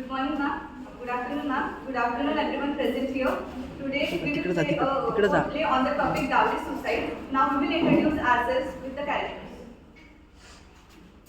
Good morning, ma'am. Good afternoon, ma'am. Good afternoon, everyone present here. Today we will play on the topic dowry suicide. Now we will introduce ourselves with the characters.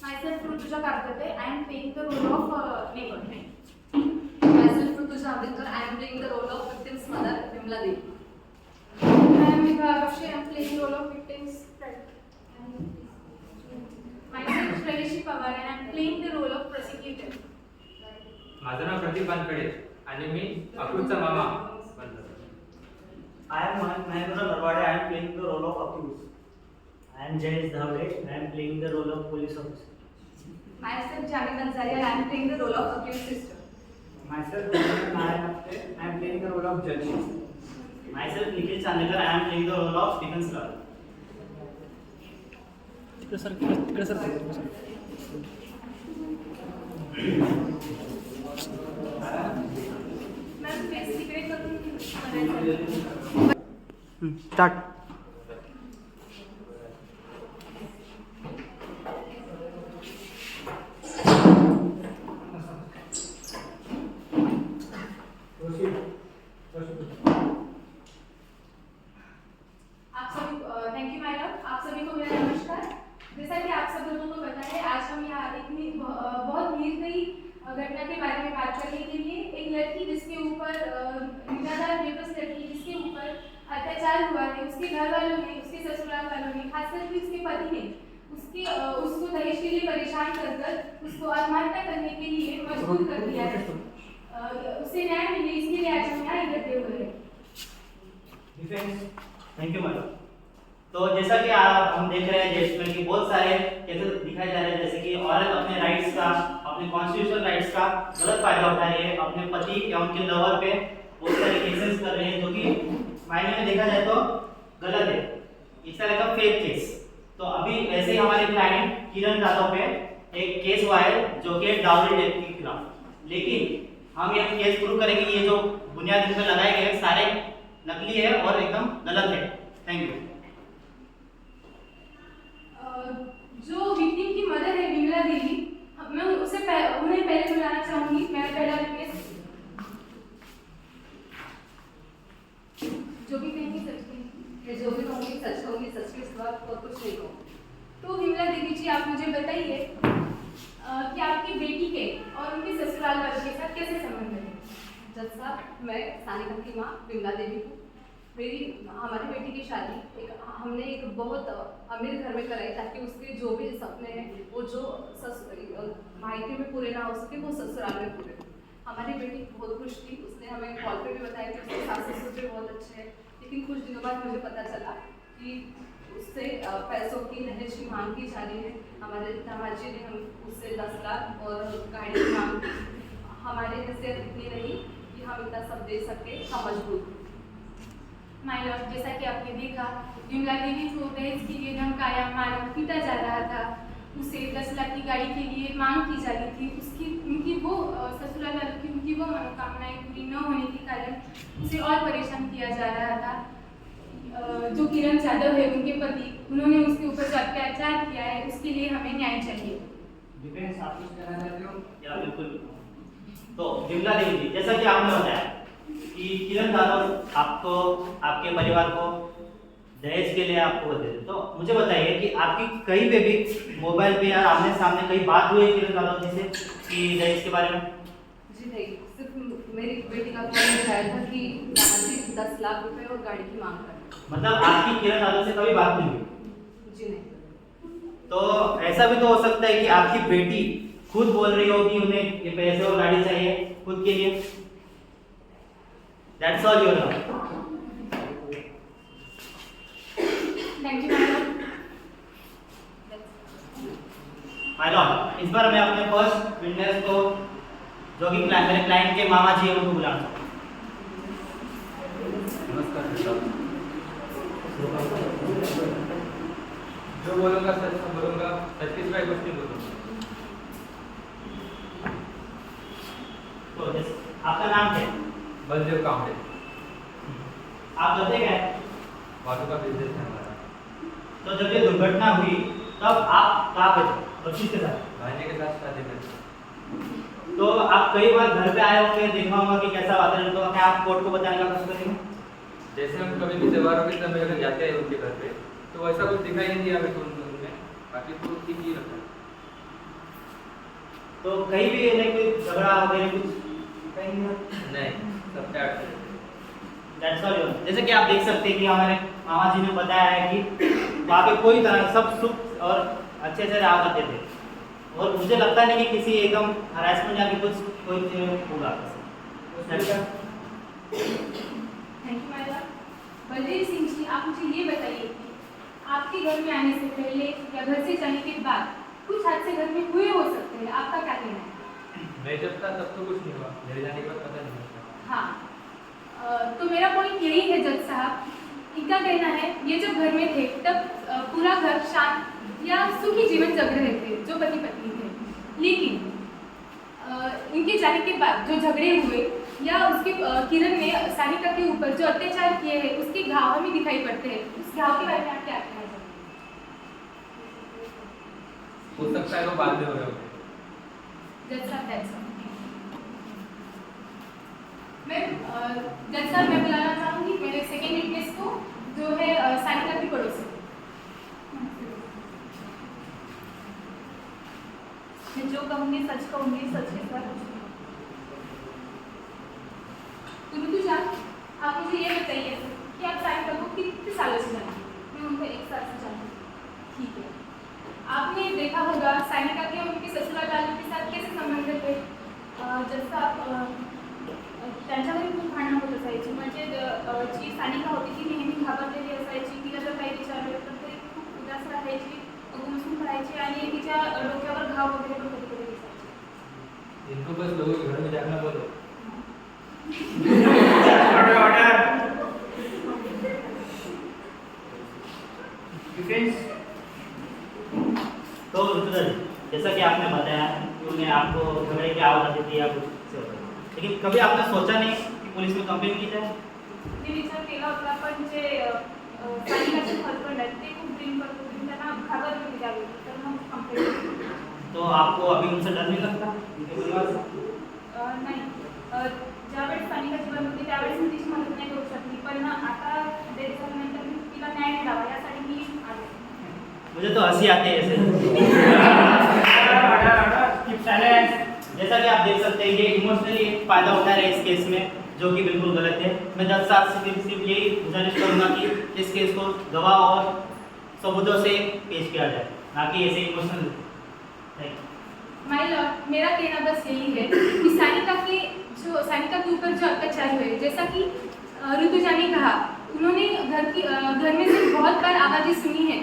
Myself, Rutuja Karkate. I am playing the role of neighbor. Myself, Rutuja Ambedkar. I am playing the role of victim's mother, Vimla Devi. I am Megha Bakshi. I am playing the role of victim's friend. Myself, Prayeshi Pawar, and I am playing the role of prosecutor. माझं नाव प्रदीप वानखडे आणि मी अकृतचा मामा. I am Mahendra Narwade. I am playing the role of accused. I am Jayesh Dhavre. I am playing the role of police officer. Myself, Jami Bansari, and I am playing the role of accused sister. Myself, I am playing the role of judge. Myself, Nikhil Chandekar. I am playing the role of defense lawyer. Ma'am face तिकडे करून म्हणायचं. Start. आप सभी thank you madam. आप सभी को मेरा नमस्कार. जैसा कि आप सब लोगों को पता है, आज हम यहाँ इतनी बहुत निर्दयी घटना के बारे में बात करने के लिए, एक लड़की जिसके ऊपर निराधार बेबस लड़की जिसके ऊपर अत्याचार हुआ है, उसके घर वालों ने, उसके ससुराल वालों ने, खासकर कि उसके पति ने उसको दहेज के लिए परेशान कर उसको आत्महत्या करने के लिए मजबूर कर दिया है. उससे न्याय मिले, इसके लिए आज हम यहाँ इकट्ठे हुए हैं. Thank you madam. तो जैसा कि आप हम देख रहे हैं देश में कि बहुत सारे केसेस दिखाए जा रहे हैं, जैसे कि औरत अपने राइट्स का, अपने कॉन्स्टिट्यूशनल राइट्स का गलत फायदा उठा रही है, अपने पति या उनके लवर पे बहुत सारे केसेस कर रहे हैं जो कि मायने में देखा जाए तो गलत है. इस तरह का फेक केस. तो अभी ऐसे ही हमारे क्लाइंट किरण यादव पे एक केस हुआ है जो कि डाउरी डेथ के खिलाफ. लेकिन हम ये केस प्रूव करेंगे कि ये जो बुनियाद इन पे लगाए गए सारे नकली है और एकदम गलत है. Thank you. जो विक्टिम की मदर है विमला देवी, मैं उन्हें पहले बुलाना चाहूंगी. मेरा पहला रिक्वेस्ट, जो भी कहेंगी सच कहेंगी. जो भी कहूँगी सच के सिवा और कुछ नहीं कहूँ. तो विमला देवी जी, आप मुझे बताइए कि आपकी बेटी के और उनके ससुराल वालों के साथ कैसे संबंध है. जज साहब, मैं सानिका की माँ विमला देवी हूँ. हमारी बेटी की शादी हमने एक बहुत अमीर घर में कराई ताकि उसके जो भी सपने हैं वो जो मायके में पूरे ना हो सके वो ससुराल में पूरे. हमारी बेटी बहुत खुश थी. उसने हमें कॉल पे भी बताया कि उसके सास ससुर भी बहुत अच्छे हैं. लेकिन कुछ दिनों बाद मुझे पता चला कि उससे पैसों की दहेज की मांग की जा रही है. हमारे दामाद जी ने हम उससे 10 लाख और गाड़ी की मांग की. हमारे हैसियत इतनी नहीं कि हम इतना सब दे सके. हम मजबूर. माय लॉर्ड, जैसा कि आपने देखा, विमला देवी को दहेज के लिए धमकाया, मारा, पीटा जा रहा था. उसे 10 लाख की गाड़ी के लिए मांग की जा रही थी. उनकी वो ससुराल वालों की उनकी वो मनोकामनाएं पूरी न होने के कारण उसे और परेशान किया जा रहा था. जो किरण यादव है, उनके पति, उन्होंने उसके ऊपर जो अत्याचार किया है उसके लिए हमें न्याय चाहिए. डिफेंस आप कुछ कहना चाहते हो? या बिल्कुल. तो विमला देवी जी, जैसा कि आपने बताया कि किरण यादव आपको, आपके परिवार को दहेज के लिए आपको देते, तो मुझे बताइए कि आपकी कहीं पे भी मोबाइल पे या आमने सामने कहीं बात हुई किरण यादव जी से कि दहेज के बारे में? जी नहीं, सिर्फ मेरी बेटी का कॉल आया था कि दामाद जी 10 लाख रुपए और गाड़ी की मांग कर. मतलब आपकी किरण यादव से कभी बात नहीं हुई? जी नहीं. तो ऐसा भी तो हो सकता है कि आपकी बेटी खुद बोल रही हो कि उन्हें ये पैसे और गाड़ी चाहिए खुद के लिए. That's all you know. Thank you madam. My Lord, इस बार मैं अपने फर्स्ट विटनेस को, जो कि मेरे क्लाइंट के मामा जी हैं, उनको बुलाना चाहूँगा. नमस्कार साहब. जो बोलूँगा सच बोलूँगा, सच की सिवाय कुछ नहीं बोलूँगा. तो आपका नाम क्या है? बलदेव कामड़े. आप करते क्या है? वाटू का बिजनेस है हमारा. तो जब ये दुर्घटना हुई तब आप कहाँ पे थे और किसके साथ? भाईजे के साथ शादी में. तो आप कई बार घर पे आए होंगे, देखा होगा कि कैसा वातावरण, तो क्या आप कोर्ट को बताने का कोशिश करेंगे? जैसे हम कभी भी त्योहारों के समय अगर जाते हैं उनके घर पे, तो वैसा कुछ दिखाई नहीं दिया हमें तो उनमें, बाकी तो ठीक ही रहता है। तो कहीं भी नहीं कोई झगड़ा वगैरह कुछ दिखाई नहीं दिया? नहीं, सब प्यार से रहते हैं। That's all. जैसे कि आप देख सकते हैं कि हमारे मामा जी ने बताया है कि वहाँ पे कोई तरह सब सुख और अच्छे से रहा करते थे, और मुझे लगता नहीं कि किसी एकदम हरासमेंट या फिर कुछ होगा। Thank you my lord. Baldev Singh ji, आप मुझे ये बताइए कि आपके घर में आने से पहले या घर से जाने के बाद कुछ हादसे घर में हुए हो सकते हैं, आपका क्या कहना है? मैं जब था तब तो कुछ नहीं हुआ, मेरे जाने के बाद पता नहीं चला। हाँ, तो मेरा पॉइंट यही है जज साहब, इनका कहना है ये जब घर में थे तब पूरा घर शांत या सुखी जीवन जग रहे थे जो पति पत्नी थे, लेकिन इनके जाने के बाद जो झगड़े हुए या उसके किरण ने सानिका के ऊपर जो अत्याचार किए हैं उसके घाव हमें दिखाई पड़ते हैं, उस घाव के बारे में आप क्या कहना चाहेंगे? हो सकता है वो बाद में हो रहे होंगे। जज साहब, that's all. जज साहब, मैं बुलाना चाहूँगी मेरे सेकेंड विटनेस को, जो है सानिका की पड़ोसी। मैं जो कहूँगी सच कहूँगी, सच के साथ कुछ नहीं। ऋतु जान, आप मुझे ये बताइए कि आप सानिका को कितने सालों से जानते हैं? मैं उनको 1 साल से जानती हूँ। ठीक है, आपने देखा होगा सानिका के उनके ससुराल वालों के साथ कैसे संबंध थे? जसं आप त्यांच्या घरी खूप भांडणं होत असायची, म्हणजे जी सानिका होती ती नेहमी घाबरलेली असायची, तिला जर काही विचारलं तर ती खूप उदास राहायची, गुमसुम करायची आणि तिच्या डोक्यावर घाव वगैरे पण कधी कधी दिसायचे. इनको बस लोगों के घर में जाना बोलो। तो ऋतुजा जी, जैसा कि आपने बताया कि उन्हें आपको झगड़े की आवाज़ आती थी या कुछ से होता था, लेकिन कभी आपने सोचा नहीं कि पुलिस में कंप्लेंट की जाए? मी विचार केला होता, पण जे सानिकाचे हसबंड आहेत ते खूप ड्रिंक करत होते, त्यांना घाबरली द्यावी, तर मग कंप्लेंट केली. तो आपको अभी उनसे डर नहीं लगता उनके परिवार से? नाही, ज्यावेळेस सानिकाची बंद होती त्यावेळेस मी तिची मदत नाही करू शकली, पण आता डेथ झाल्यानंतर मी तिला न्याय मिळावा यासाठी मी आले. मुझे तो हंसी आती है ऐसे। जैसा कि आप देख सकते हैं ये इमोशनली फायदा उठा रहे हैं इस केस में, जो कि बिल्कुल गलत है। मैं जज साहब से सिर्फ यही गुजारिश करूंगा कि इस केस को गवाह और सबूतों से पेश किया जाए, ना कि ऐसे इमोशनल। माय लॉर्ड, मेरा कहना बस यही है कि सानिका के ऊपर जो अत्याचार हुए, जैसा कि ऋतुजा ने कहा, उन्होंने घर में से बहुत बार आवाज़ें सुनी है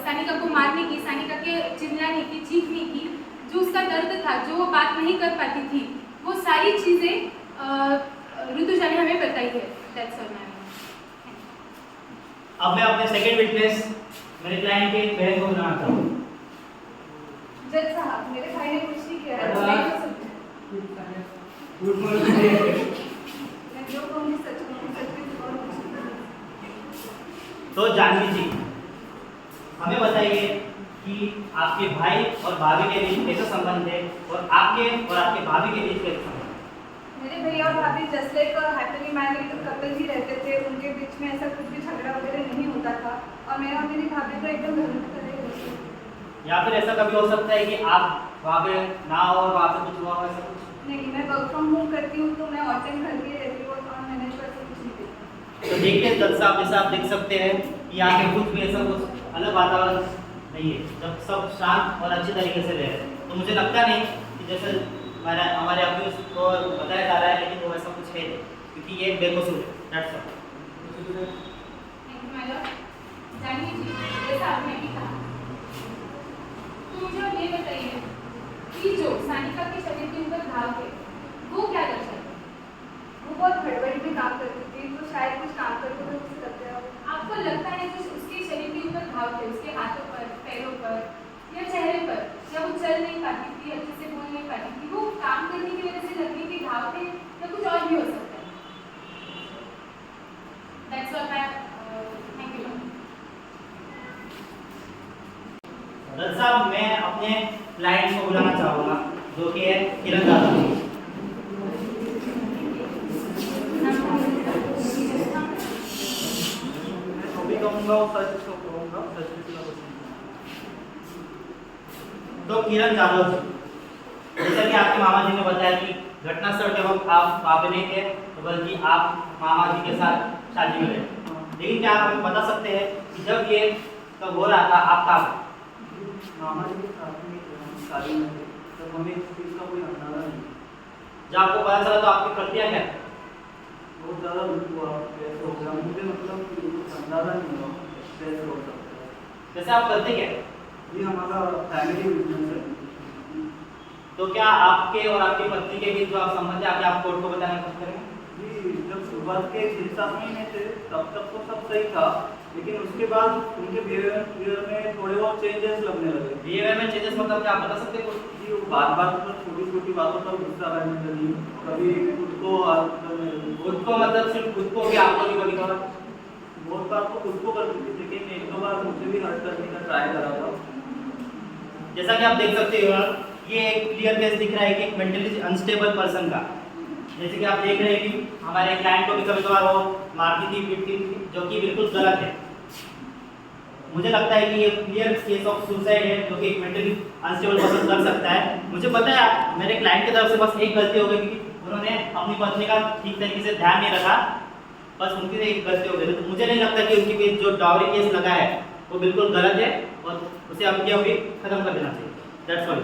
सानिका को मारने की, सानिका के चिल्लाने की, चीखने की, जो उसका दर्द था, जो वो बात नहीं कर पाती थी, वो सारी चीज़ें ऋतुजा ने हमें बताई है। That's all, ma'am. अब मैं अपने सेकंड विटनेस मेरे क्लाइंट के बहन को बुलाना चाहूँगा। जज साहब, मेरे भाई ने कुछ नहीं किया है, अरे मैं जो कहूँगी सच कहूँगी, सच में और कुछ नहीं। तो जानवी जी, हमें बताइए कि आपके भाई और भाभी के बीच कैसा संबंध है, और आपके भाभी के बीच कैसा संबंध है? मेरे भैया और भाभी just like happily married couple ही रहते थे, उनके बीच में ऐसा कुछ भी झगड़ा वगैरह नहीं होता था, और मेरा और मेरी भाभी तो एकदम घर में तरह रहते थे। या फिर ऐसा कभी हो सकता है कि आप वहाँ पे ना हो और वहाँ पे कुछ हुआ हो, ऐसा कुछ? नहीं, मैं वर्क फ्रॉम होम करती हूँ, तो मैं ऑल टाइम घर में रहती हूँ और मैनेज करके कुछ नहीं देती। तो देखिए जज साहब, जैसा आप देख सकते हैं कि यहाँ पे कुछ भी ऐसा कुछ अलग वातावरण नहीं है, जब सब शांत और अच्छे तरीके से रह रहे हैं। तो मुझे लगता नहीं कि जैसे हमारे अभी उसको बताया जा रहा है, लेकिन वो ऐसा कुछ है नहीं, क्योंकि ये बेकसूर है। That's all. Thank you, my lord. Janvi जी, जैसा आपने भी कहा, तो मुझे अब ये बताइए कि जो सानिका के शरीर के ऊपर घाव थे, वो क्या दर्शाते हैं? वो बहुत गड़बड़ी में काम करती थी, तो शायद कुछ काम करते हुए उसे लगता है। आपको लगता है जो उसके शरीर के ऊपर घाव थे, उसके हाथों पर, पैरों पर या चेहरे पर, या वो चल नहीं पाती थी, अच्छे से बोल नहीं पाती थी, वो काम करने की वजह से लगने के घाव थे या कुछ और भी हो सकता है? That's all, ma'am. Thank you. जज साहब, मैं अपने क्लाइंट को बुलाना चाहूँगा। जो कि है किरण जाधव जी। अभी कहूँगा और सच तो कहूँगा, सच भी कहूँगा। तो किरण जाधव जी, जैसा कि आपके मामा जी ने बताया कि घटनास्थल के वक्त आप वहाँ पे नहीं थे, तो बल्कि आप मामा जी के साथ शादी में रहे। लेकिन क्या आप हमें बता सकते हैं कि जब ये कब हो रहा था, आप कहाँ थे? मामा जी के साथ में हम शादी में थे, तब हमें इस चीज़ का कोई अंदाजा नहीं। जब आपको पता चला तो आपकी प्रतिक्रिया क्या थी? बहुत ज़्यादा दुख हुआ, कैसे हो गया मुझे, मतलब कुछ अंदाजा नहीं हुआ कैसे हो सकता है। जैसे आप करते क्या? ये हमारा फैमिली बिजनेस है। तो क्या आपके और आपकी पत्नी के बीच जो आप संबंध है आप कोर्ट को बताने की कोशिश करेंगे? जी, जब शुरुआत के 6-7 महीने थे तब तक तो सब सही था, लेकिन उसके बाद उनके बिहेवियर में थोड़े बहुत चेंजेस लगने लगे। बिहेवियर में चेंजेस मतलब क्या आप बता सकते हैं कुछ? जी, वो बात पर छोटी-छोटी बातों पर गुस्सा करने लगी, कभी खुद को आरोप करने लगी। खुद को मतलब सिर्फ खुद को कि आपको भी कभी कभार? बहुत बार तो खुद को करती थी, लेकिन 1-2 बार मुझे भी हर्ट करने का ट्राई करा था। जैसा कि आप देख सकते हो ये एक क्लियर केस दिख रहा है कि एक मेंटली अनस्टेबल पर्सन का। जैसे कि आप देख रहे हैं कि हमारे क्लाइंट को भी कभी कभार वो मारती थी, पीटती थी, जो कि बिल्कुल गलत है। मुझे लगता है कि ये क्लियर केस ऑफ सुसाइड है, जो कि एक मेंटली अनस्टेबल पर्सन कर सकता है। मुझे पता है मेरे क्लाइंट की तरफ से बस एक गलती हो गई कि उन्होंने अपनी पत्नी का ठीक तरीके से ध्यान नहीं रखा, बस उनकी एक गलती हो गई। तो मुझे नहीं लगता कि उनके बीच जो डाउरी केस लगा है वो बिल्कुल गलत है और उसे अभी अभी खत्म कर देना चाहिए। That's all.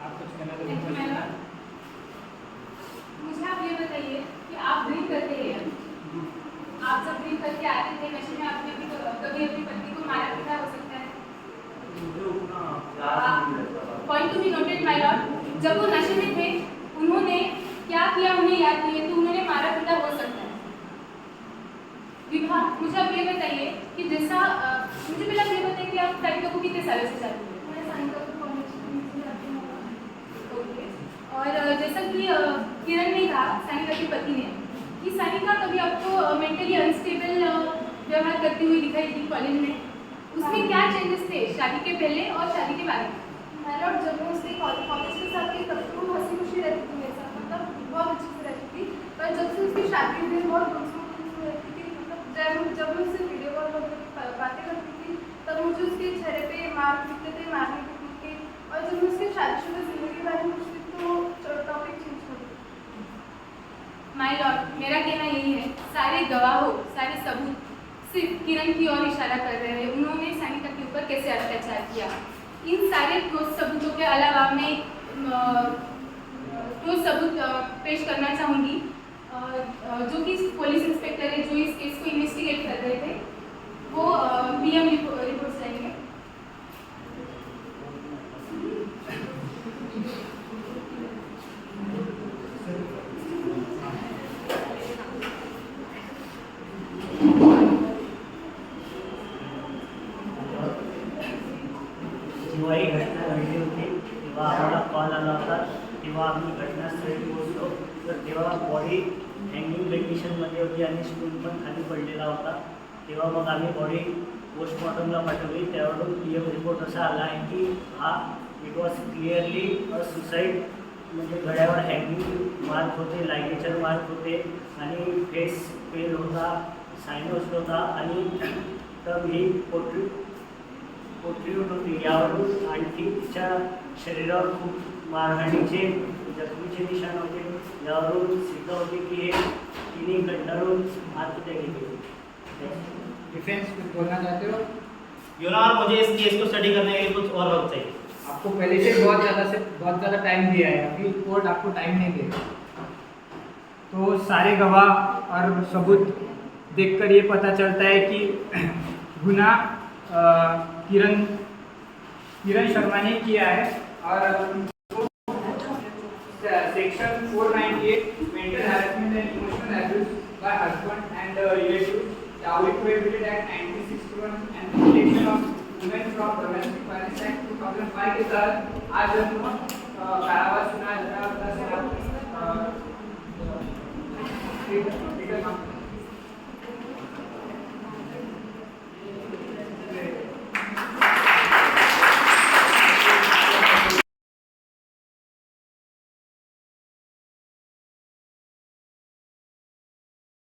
आप कुछ कहना Thank you, madam. मुझे आप ये बताइए कि आप ड्रिंक करते हैं, आप जब ड्रिंक करके आते थे नशे में, आपने कभी अपनी पत्नी को मारा पीटा हो सकता है? मुझे उतना याद नहीं रहता। Point to be noted my Lord, जब वो नशे में थे उन्होंने क्या किया उन्हें याद नहीं है, तो उन्होंने मारा पीटा हो सकता है। विभा, मुझे आप ये बताइए कि जैसा मुझे पहले आप ये बताइए कि आप सानिका को कितने सालों से जानते हैं? मैं सानिका को कॉलेज में जाती हूँ। ओके। और जैसा कि किरण ने कहा, सानिका की पति ने, कि सानिका कभी आपको मेंटली अनस्टेबल व्यवहार करती हुई दिखाई दी कॉलेज में, उसमें क्या चेंजेस थे शादी के पहले और शादी के बाद? मैंने जब मैं उसके कॉलेज के साथ गई तब तो हंसी खुशी रहती थी मेरे साथ, मतलब बहुत अच्छे से रहती थी। पर जब से उसकी शादी हुई बहुत दुख रहती थी, मतलब जब मैं उससे वीडियो कॉल पर बातें करती थी तब मुझे उसके चेहरे पे मार्क दिखते थे, मारने के। और जब मैं उसकी शादीशुदा जिंदगी के बारे में पूछती तो टॉपिक चेंज हो गया। माय लॉर्ड, मेरा कहना यही है, सारे गवाहों, सारे सबूत सिर्फ किरण की ओर इशारा कर रहे हैं। उन्होंने सानिका के ऊपर कैसे अत्याचार किया, इन सारे ठोस सबूतों के अलावा मैं ठोस सबूत पेश करना चाहूँगी, जो कि पुलिस इंस्पेक्टर है जो इस केस को इन्वेस्टिगेट कर रहे थे, वो पीएम रिपोर्ट लाएंगे। जेव्हा ही घटना घडली होती तेव्हा आम्हाला कॉल आला होता, तेव्हा आम्ही घटनास्थळी पोहोचलो. तर तेव्हा बॉडी हँगिंग कंडिशनमध्ये होती आणि स्टूल पण खाली पडलेला होता. तेव्हा मग आम्ही बॉडी पोस्टमॉर्टमला पाठवली. त्यावरून पीएम रिपोर्ट असा आला आहे की हा it was clearly a suicide, म्हणजे गळ्यावर हँगिंग मार्क होते, लायगेचर मार्क होते आणि फेस पेल होता, सायनोस होता आणि तर ही पोटरी होती. यावरून आणखी तिच्या शरीरावर खूप मारहाणीचे जखमीचे निशाण होते. यावरून सिद्ध होते की हे तिने कंटाळून आत्महत्या केली होती. डिफेंस कुछ बोलना चाहते हो? यूनार, मुझे इस केस को स्टडी करने के लिए कुछ और वक्त चाहिए। आपको पहले से बहुत ज़्यादा टाइम दिया है, अभी कोर्ट आपको टाइम नहीं देगा। तो सारे गवाह और सबूत देखकर ये पता चलता है कि गुनाह किरण शर्मा ने किया है और section 498 mental harassment and emotional abuse bye husband and relatives, Dowry Prohibited Act 1961 and Protection of Women from Domestic Violence Act 2005 के तहत आज हम कारावास सुना जा रहा है।